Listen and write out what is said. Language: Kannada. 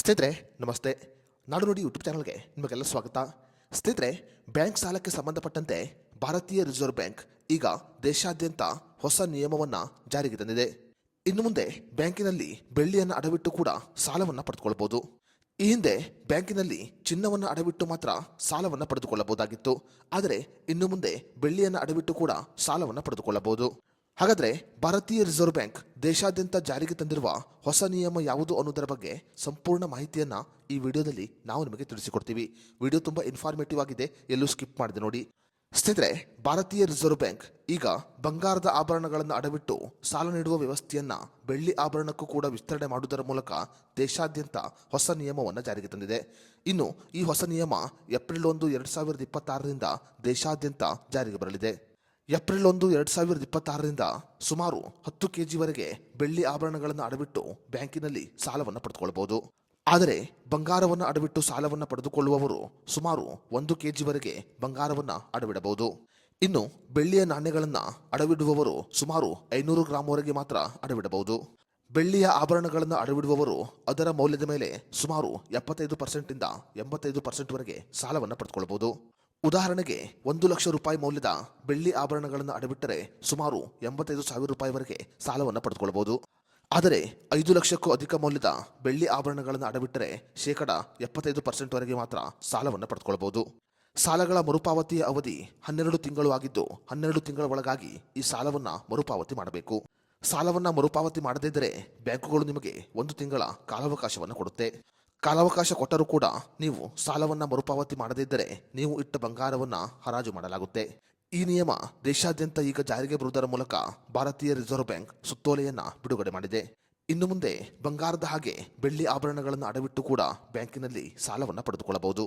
ಸ್ನೇಹಿತರೆ ನಮಸ್ತೆ. ನಾಡು ನುಡಿ ಯೂಟ್ಯೂಬ್ ಚಾನಲ್ಗೆ ನಿಮಗೆಲ್ಲ ಸ್ವಾಗತ. ಸ್ನೇಹಿತರೆ, ಬ್ಯಾಂಕ್ ಸಾಲಕ್ಕೆ ಸಂಬಂಧಪಟ್ಟಂತೆ ಭಾರತೀಯ ರಿಸರ್ವ್ ಬ್ಯಾಂಕ್ ಈಗ ದೇಶಾದ್ಯಂತ ಹೊಸ ನಿಯಮವನ್ನು ಜಾರಿಗೆ ತಂದಿದೆ. ಇನ್ನು ಮುಂದೆ ಬ್ಯಾಂಕಿನಲ್ಲಿ ಬೆಳ್ಳಿಯನ್ನು ಅಡವಿಟ್ಟು ಕೂಡ ಸಾಲವನ್ನು ಪಡೆದುಕೊಳ್ಳಬಹುದು. ಈ ಹಿಂದೆ ಬ್ಯಾಂಕಿನಲ್ಲಿ ಚಿನ್ನವನ್ನು ಅಡವಿಟ್ಟು ಮಾತ್ರ ಸಾಲವನ್ನು ಪಡೆದುಕೊಳ್ಳಬಹುದಾಗಿತ್ತು. ಆದರೆ ಇನ್ನು ಮುಂದೆ ಬೆಳ್ಳಿಯನ್ನು ಅಡವಿಟ್ಟು ಕೂಡ ಸಾಲವನ್ನು ಪಡೆದುಕೊಳ್ಳಬಹುದು. ಹಾಗಾದರೆ ಭಾರತೀಯ ರಿಸರ್ವ್ ಬ್ಯಾಂಕ್ ದೇಶಾದ್ಯಂತ ಜಾರಿಗೆ ತಂದಿರುವ ಹೊಸ ನಿಯಮ ಯಾವುದು ಅನ್ನೋದರ ಬಗ್ಗೆ ಸಂಪೂರ್ಣ ಮಾಹಿತಿಯನ್ನು ಈ ವಿಡಿಯೋದಲ್ಲಿ ನಾವು ನಿಮಗೆ ತಿಳಿಸಿಕೊಡ್ತೀವಿ. ವಿಡಿಯೋ ತುಂಬ ಇನ್ಫಾರ್ಮೇಟಿವ್ ಆಗಿದೆ, ಎಲ್ಲೂ ಸ್ಕಿಪ್ ಮಾಡಿದೆ ನೋಡಿ. ಸ್ನೇಹಿತರೆ, ಭಾರತೀಯ ರಿಸರ್ವ್ ಬ್ಯಾಂಕ್ ಈಗ ಬಂಗಾರದ ಆಭರಣಗಳನ್ನು ಅಡವಿಟ್ಟು ಸಾಲ ನೀಡುವ ವ್ಯವಸ್ಥೆಯನ್ನು ಬೆಳ್ಳಿ ಆಭರಣಕ್ಕೂ ಕೂಡ ವಿಸ್ತರಣೆ ಮಾಡುವುದರ ಮೂಲಕ ದೇಶಾದ್ಯಂತ ಹೊಸ ನಿಯಮವನ್ನು ಜಾರಿಗೆ ತಂದಿದೆ. ಇನ್ನು ಈ ಹೊಸ ನಿಯಮ ಏಪ್ರಿಲ್ 1, 2026ರಿಂದ ದೇಶಾದ್ಯಂತ ಜಾರಿಗೆ ಬರಲಿದೆ. ಏಪ್ರಿಲ್ 1, 2026ರಿಂದ ಸುಮಾರು 10 kgವರೆಗೆ ಬೆಳ್ಳಿ ಆಭರಣಗಳನ್ನು ಅಡವಿಟ್ಟು ಬ್ಯಾಂಕಿನಲ್ಲಿ ಸಾಲವನ್ನು ಪಡೆದುಕೊಳ್ಳಬಹುದು. ಆದರೆ ಬಂಗಾರವನ್ನು ಅಡವಿಟ್ಟು ಸಾಲವನ್ನು ಪಡೆದುಕೊಳ್ಳುವವರು ಸುಮಾರು 1 kgವರೆಗೆ ಬಂಗಾರವನ್ನು ಅಡವಿಡಬಹುದು. ಇನ್ನು ಬೆಳ್ಳಿಯ ನಾಣ್ಯಗಳನ್ನು ಅಡವಿಡುವವರು ಸುಮಾರು 500 ಗ್ರಾಂವರೆಗೆ ಮಾತ್ರ ಅಡವಿಡಬಹುದು. ಬೆಳ್ಳಿಯ ಆಭರಣಗಳನ್ನು ಅಡವಿಡುವವರು ಅದರ ಮೌಲ್ಯದ ಮೇಲೆ ಸುಮಾರು 75% ಇಂದ 85%ವರೆಗೆ ಸಾಲವನ್ನು ಪಡೆದುಕೊಳ್ಳಬಹುದು. ಉದಾಹರಣೆಗೆ 1 ಲಕ್ಷ ರೂಪಾಯಿ ಮೌಲ್ಯದ ಬೆಳ್ಳಿ ಆಭರಣಗಳನ್ನು ಅಡವಿಟ್ಟರೆ ಸುಮಾರು 85,000 ರೂಪಾಯಿವರೆಗೆ ಸಾಲವನ್ನು ಪಡೆದುಕೊಳ್ಳಬಹುದು. ಆದರೆ 5 ಲಕ್ಷಕ್ಕೂ ಅಧಿಕ ಮೌಲ್ಯದ ಬೆಳ್ಳಿ ಆಭರಣಗಳನ್ನು ಅಡವಿಟ್ಟರೆ 75% ವರೆಗೆ ಮಾತ್ರ ಸಾಲವನ್ನು ಪಡೆದುಕೊಳ್ಳಬಹುದು. ಸಾಲಗಳ ಮರುಪಾವತಿಯ ಅವಧಿ 12 ತಿಂಗಳು ಆಗಿದ್ದು 12 ತಿಂಗಳ ಒಳಗಾಗಿ ಈ ಸಾಲವನ್ನು ಮರುಪಾವತಿ ಮಾಡಬೇಕು. ಸಾಲವನ್ನು ಮರುಪಾವತಿ ಮಾಡದೇ ಇದ್ದರೆ ಬ್ಯಾಂಕುಗಳು ನಿಮಗೆ 1 ತಿಂಗಳ ಕಾಲಾವಕಾಶವನ್ನು ಕೊಡುತ್ತೆ. ಕಾಲಾವಕಾಶ ಕೊಟ್ಟರೂ ಕೂಡ ನೀವು ಸಾಲವನ್ನು ಮರುಪಾವತಿ ಮಾಡದೇ ಇದ್ದರೆ ನೀವು ಇಟ್ಟ ಬಂಗಾರವನ್ನು ಹರಾಜು ಮಾಡಲಾಗುತ್ತೆ. ಈ ನಿಯಮ ದೇಶಾದ್ಯಂತ ಈಗ ಜಾರಿಗೆ ಬರುವುದರ ಮೂಲಕ ಭಾರತೀಯ ರಿಸರ್ವ್ ಬ್ಯಾಂಕ್ ಸುತ್ತೋಲೆಯನ್ನು ಬಿಡುಗಡೆ ಮಾಡಿದೆ. ಇನ್ನು ಮುಂದೆ ಬಂಗಾರದ ಹಾಗೆ ಬೆಳ್ಳಿ ಆಭರಣಗಳನ್ನು ಅಡವಿಟ್ಟು ಕೂಡ ಬ್ಯಾಂಕಿನಲ್ಲಿ ಸಾಲವನ್ನು ಪಡೆದುಕೊಳ್ಳಬಹುದು.